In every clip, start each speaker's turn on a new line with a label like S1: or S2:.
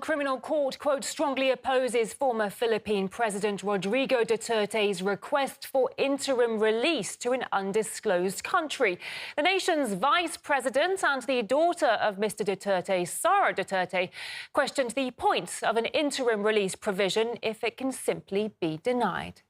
S1: Criminal court, quote, strongly opposes former Philippine President Rodrigo Duterte's request for interim release to an undisclosed country. The nation's vice president and the daughter of Mr. Duterte, SARA Duterte, questioned the point of an interim release provision if it can simply be denied.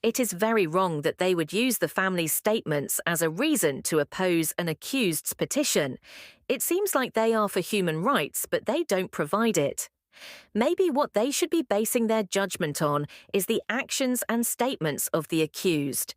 S2: It is very wrong that they would use the family's statements as a reason to oppose an accused's petition. It seems like they are for human rights, but they don't provide it. Maybe what they should be basing their judgment on is the actions and statements of the accused.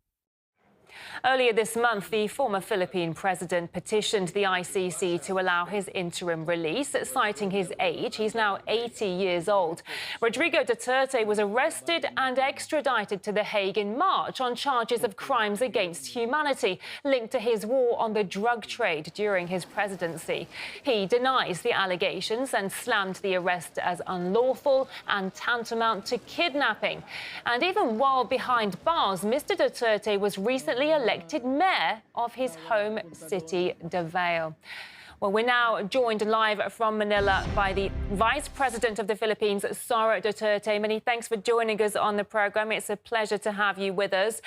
S1: Earlier this month, the former Philippine president petitioned the ICC to allow his interim release, citing his age. He's now 80 years old. Rodrigo Duterte was arrested and extradited to The Hague in March on charges of crimes against humanity linked to his war on the drug trade during his presidency. He denies the allegations and slammed the arrest as unlawful and tantamount to kidnapping. And even while behind bars, Mr. Duterte was recently elected mayor of his home city, Davao. Well, we're now joined live from Manila by the Vice President of the Philippines, SARA Duterte. Many thanks for joining us on the program. It's a pleasure to have you with us.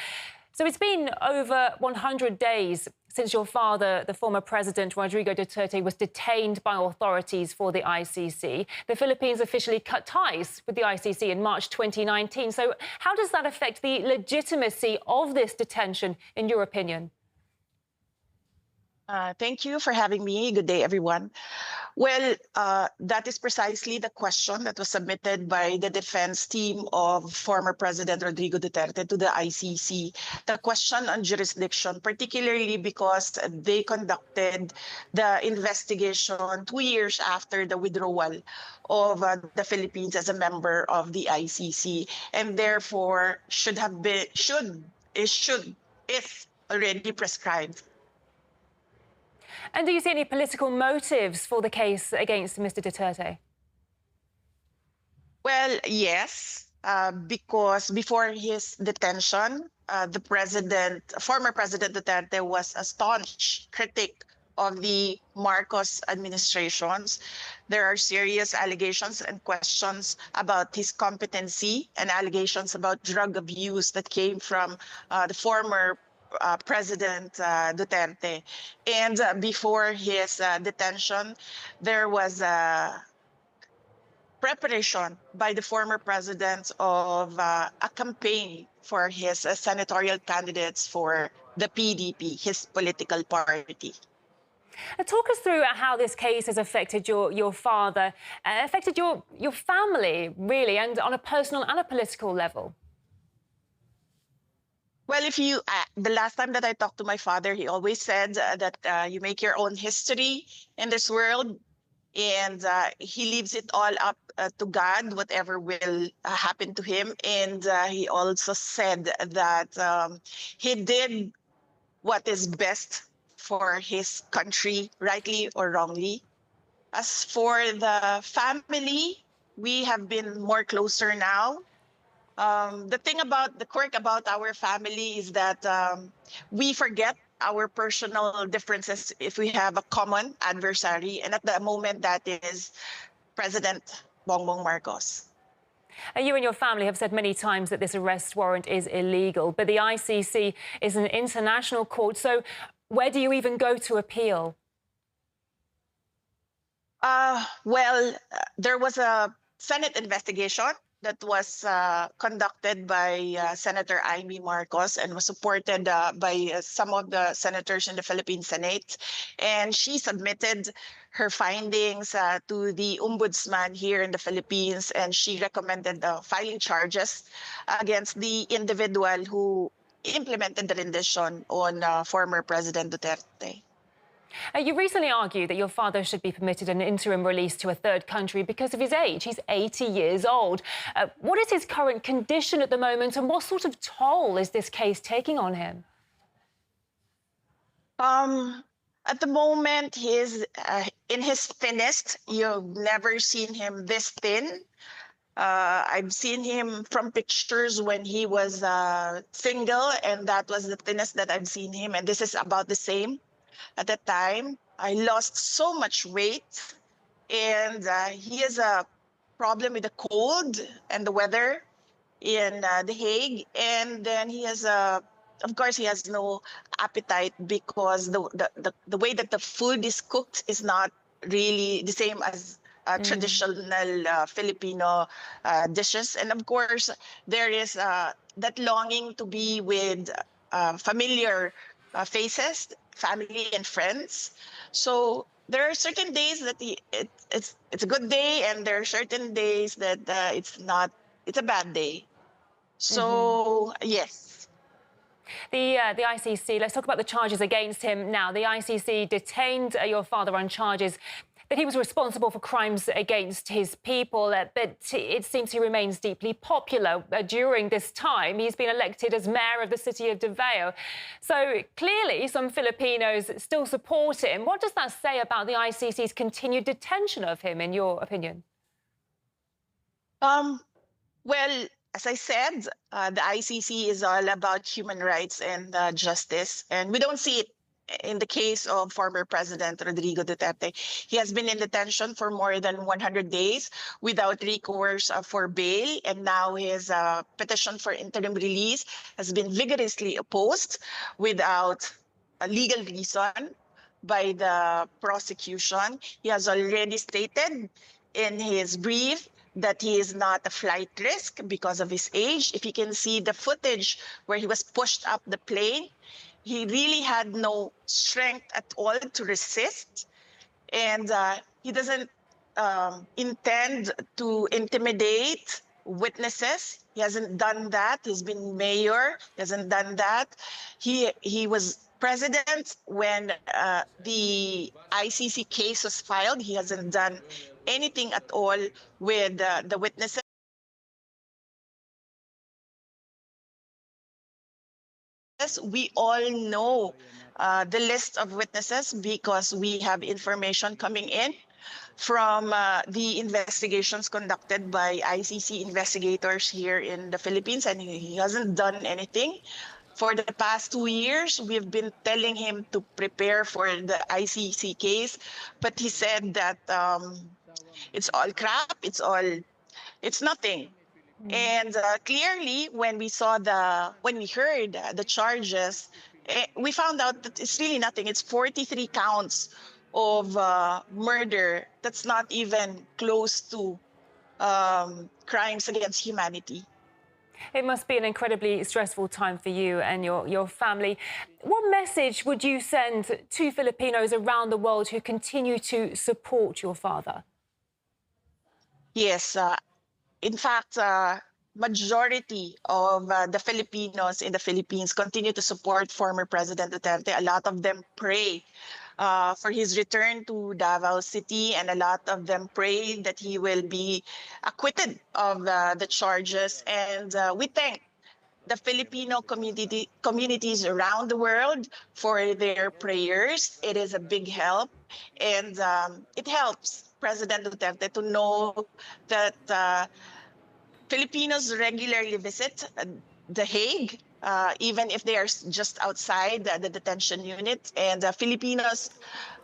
S1: So it's been over 100 days since your father, the former President Rodrigo Duterte, was detained by authorities for the ICC. The Philippines officially cut ties with the ICC in March 2019. So how does that affect the legitimacy of this detention, in your opinion?
S3: Thank you for having me. Good day, everyone. Well, that is precisely the question that was submitted by the defense team of former President Rodrigo Duterte to the ICC. The question on jurisdiction, particularly because they conducted the investigation 2 years after the withdrawal of the Philippines as a member of the ICC, and therefore is already prescribed.
S1: And do you see any political motives for the case against Mr. Duterte?
S3: Well, yes, because before his detention, former President Duterte was a staunch critic of the Marcos administrations. There are serious allegations and questions about his competency and allegations about drug abuse that came from the former President Duterte. And before his detention, there was a preparation by the former president of a campaign for his senatorial candidates for the PDP, his political party.
S1: Talk us through how this case has affected your father, affected your family, really, and on a personal and a political level.
S3: Well, the last time that I talked to my father, he always said that you make your own history in this world, and he leaves it all up to God, whatever will happen to him. And he also said that he did what is best for his country, rightly or wrongly. As for the family, we have been more closer now. The quirk about our family is that we forget our personal differences if we have a common adversary, and at the moment that is President Bongbong Marcos.
S1: You and your family have said many times that this arrest warrant is illegal, but the ICC is an international court, so where do you even go to appeal?
S3: There was a Senate investigation that was conducted by Senator Amy Marcos and was supported by some of the senators in the Philippine Senate. And she submitted her findings to the ombudsman here in the Philippines, and she recommended filing charges against the individual who implemented the rendition on former President Duterte.
S1: You recently argued that your father should be permitted an interim release to a third country because of his age. He's 80 years old. What is his current condition at the moment, and what sort of toll is this case taking on him?
S3: At the moment, he's in his thinnest. You've never seen him this thin. I've seen him from pictures when he was single, and that was the thinnest that I've seen him, and this is about the same. At that time, I lost so much weight and he has a problem with the cold and the weather in The Hague, and then he has of course, he has no appetite because the way that the food is cooked is not really the same as traditional Filipino dishes, and of course, there is that longing to be with familiar faces, family and friends. So there are certain days that it's a good day, and there are certain days that it's not. It's a bad day. So yes.
S1: The ICC, let's talk about the charges against him now. The ICC detained your father on charges that he was responsible for crimes against his people, but it seems he remains deeply popular during this time. He's been elected as mayor of the city of Davao. So clearly some Filipinos still support him. What does that say about the ICC's continued detention of him, in your opinion?
S3: Well, as I said, the ICC is all about human rights and justice, and we don't see it in the case of former President Rodrigo Duterte. He has been in detention for more than 100 days without recourse for bail, and now his petition for interim release has been vigorously opposed without a legal reason by the prosecution. He has already stated in his brief that he is not a flight risk because of his age. If you can see the footage where he was pushed up the plane, he really had no strength at all to resist. And he doesn't intend to intimidate witnesses. He hasn't done that. He's been mayor. He hasn't done that. He was president when the ICC case was filed. He hasn't done anything at all with the witnesses. We all know the list of witnesses because we have information coming in from the investigations conducted by ICC investigators here in the Philippines, and he hasn't done anything. For the past 2 years, we've been telling him to prepare for the ICC case, but he said that it's all crap, it's nothing. And clearly, when we heard the charges, we found out that it's really nothing. It's 43 counts of murder. That's not even close to crimes against humanity.
S1: It must be an incredibly stressful time for you and your family. What message would you send to Filipinos around the world who continue to support your father?
S3: Yes, in fact, majority of the Filipinos in the Philippines continue to support former President Duterte. A lot of them pray for his return to Davao City, and a lot of them pray that he will be acquitted of the charges. And we thank the Filipino communities around the world for their prayers. It is a big help, and it helps President Duterte to know that Filipinos regularly visit The Hague, even if they are just outside the detention unit. And Filipinos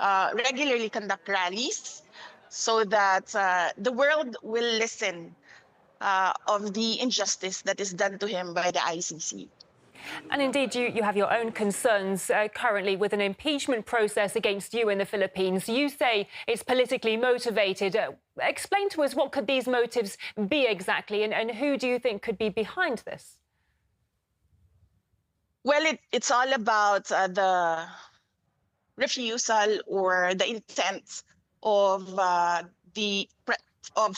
S3: regularly conduct rallies so that the world will listen of the injustice that is done to him by the ICC.
S1: And indeed, you have your own concerns currently with an impeachment process against you in the Philippines. You say it's politically motivated. Explain to us, what could these motives be exactly, and who do you think could be behind this?
S3: Well, it's all about the refusal or the intent of of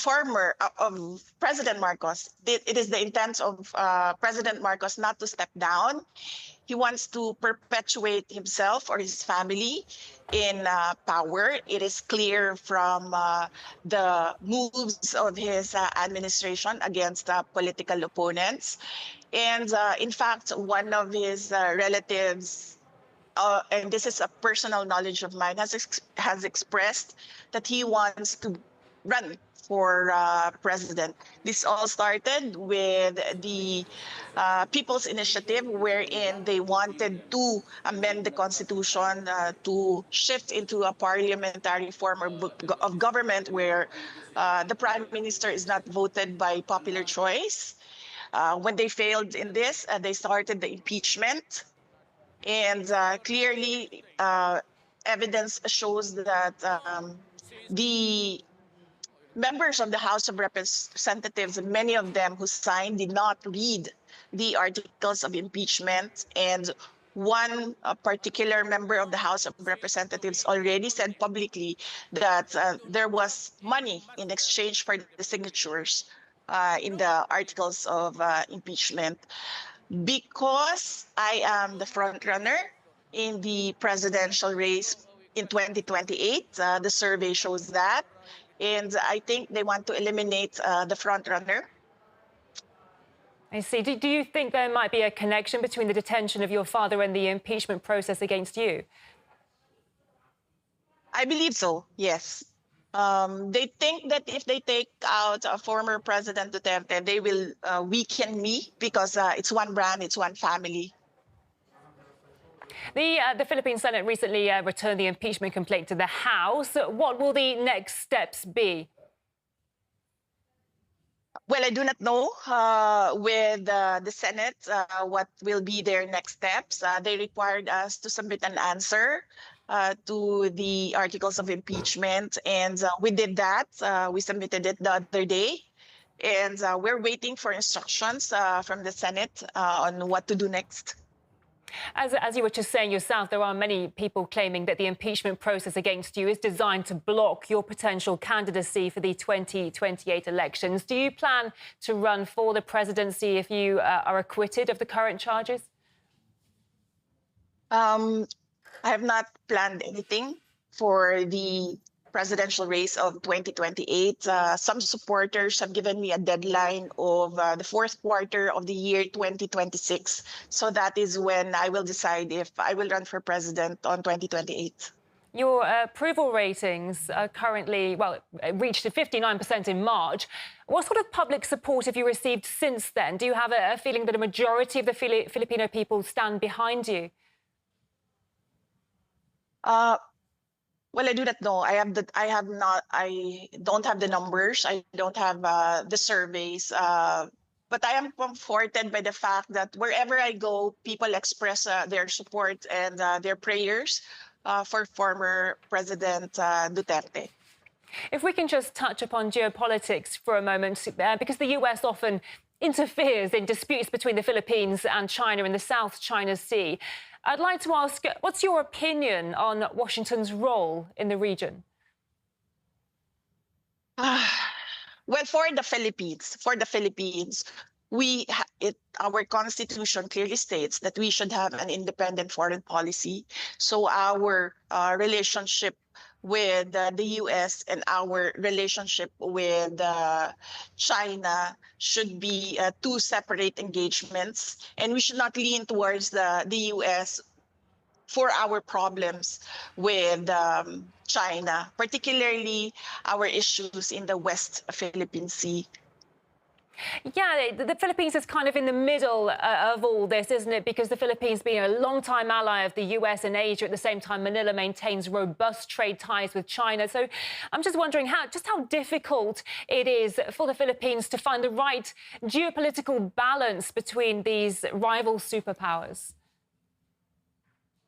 S3: President Marcos. It is the intent of President Marcos not to step down. He wants to perpetuate himself or his family in power. It is clear from the moves of his administration against political opponents. And in fact, one of his relatives, and this is a personal knowledge of mine, has expressed that he wants to run for president. This all started with the People's Initiative, wherein they wanted to amend the Constitution to shift into a parliamentary form of government where the Prime Minister is not voted by popular choice. When they failed in this, they started the impeachment. And clearly, evidence shows that the members of the House of Representatives, many of them who signed, did not read the articles of impeachment. And one particular member of the House of Representatives already said publicly that there was money in exchange for the signatures in the articles of impeachment. Because I am the front runner in the presidential race in 2028, the survey shows that. And I think they want to eliminate the front runner.
S1: I see. Do you think there might be a connection between the detention of your father and the impeachment process against you?
S3: I believe so, yes. They think that if they take out former President Duterte, they will weaken me because it's one brand, it's one family.
S1: The Philippine Senate recently returned the impeachment complaint to the House. What will the next steps be?
S3: Well, I do not know with the Senate what will be their next steps. They required us to submit an answer to the articles of impeachment, and we did that. We submitted it the other day, and we're waiting for instructions from the Senate on what to do next.
S1: As you were just saying yourself, there are many people claiming that the impeachment process against you is designed to block your potential candidacy for the 2028 elections. Do you plan to run for the presidency if you are acquitted of the current charges?
S3: I have not planned anything for the presidential race of 2028. Some supporters have given me a deadline of the fourth quarter of the year 2026. So that is when I will decide if I will run for president on 2028.
S1: Your approval ratings are currently, well, reached 59% in March. What sort of public support have you received since then? Do you have a feeling that a majority of the Filipino people stand behind you?
S3: Well, I do not know. I don't have the numbers. I don't have the surveys. But I am comforted by the fact that wherever I go, people express their support and their prayers for former President Duterte.
S1: If we can just touch upon geopolitics for a moment, because the US often interferes in disputes between the Philippines and China in the South China Sea. I'd like to ask, what's your opinion on Washington's role in the region?
S3: Well, for the Philippines, our constitution clearly states that we should have an independent foreign policy. So our relationship with the US and our relationship with China should be two separate engagements, and we should not lean towards the US for our problems with China, particularly our issues in the West Philippine Sea.
S1: Yeah, the Philippines is kind of in the middle of all this, isn't it? Because the Philippines being a long-time ally of the US and Asia, at the same time, Manila maintains robust trade ties with China. So I'm just wondering how difficult it is for the Philippines to find the right geopolitical balance between these rival superpowers.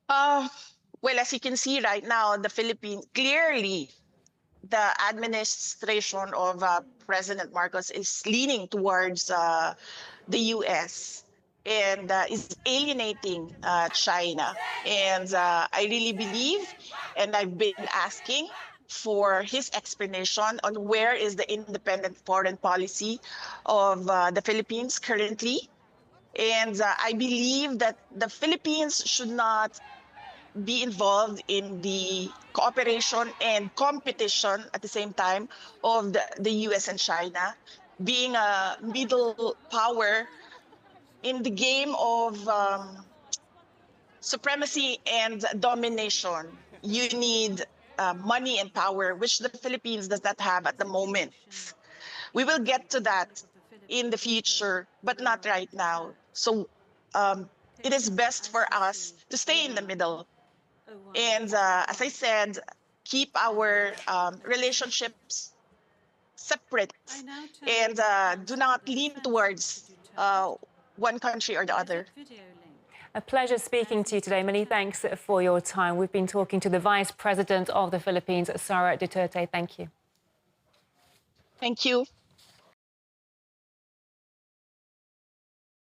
S3: Well, as you can see right now, the Philippines, clearly the administration of President Marcos is leaning towards the US and is alienating China. And I really believe, and I've been asking for his explanation on where is the independent foreign policy of the Philippines currently. And I believe that the Philippines should not be involved in the cooperation and competition at the same time of the US and China, being a middle power in the game of supremacy and domination. You need money and power, which the Philippines does not have at the moment. We will get to that in the future, but not right now. So it is best for us to stay in the middle. And as I said, keep our relationships separate and do not lean towards one country or the other.
S1: A pleasure speaking to you today. Many thanks for your time. We've been talking to the Vice President of the Philippines, SARA Duterte. Thank you.
S3: Thank you.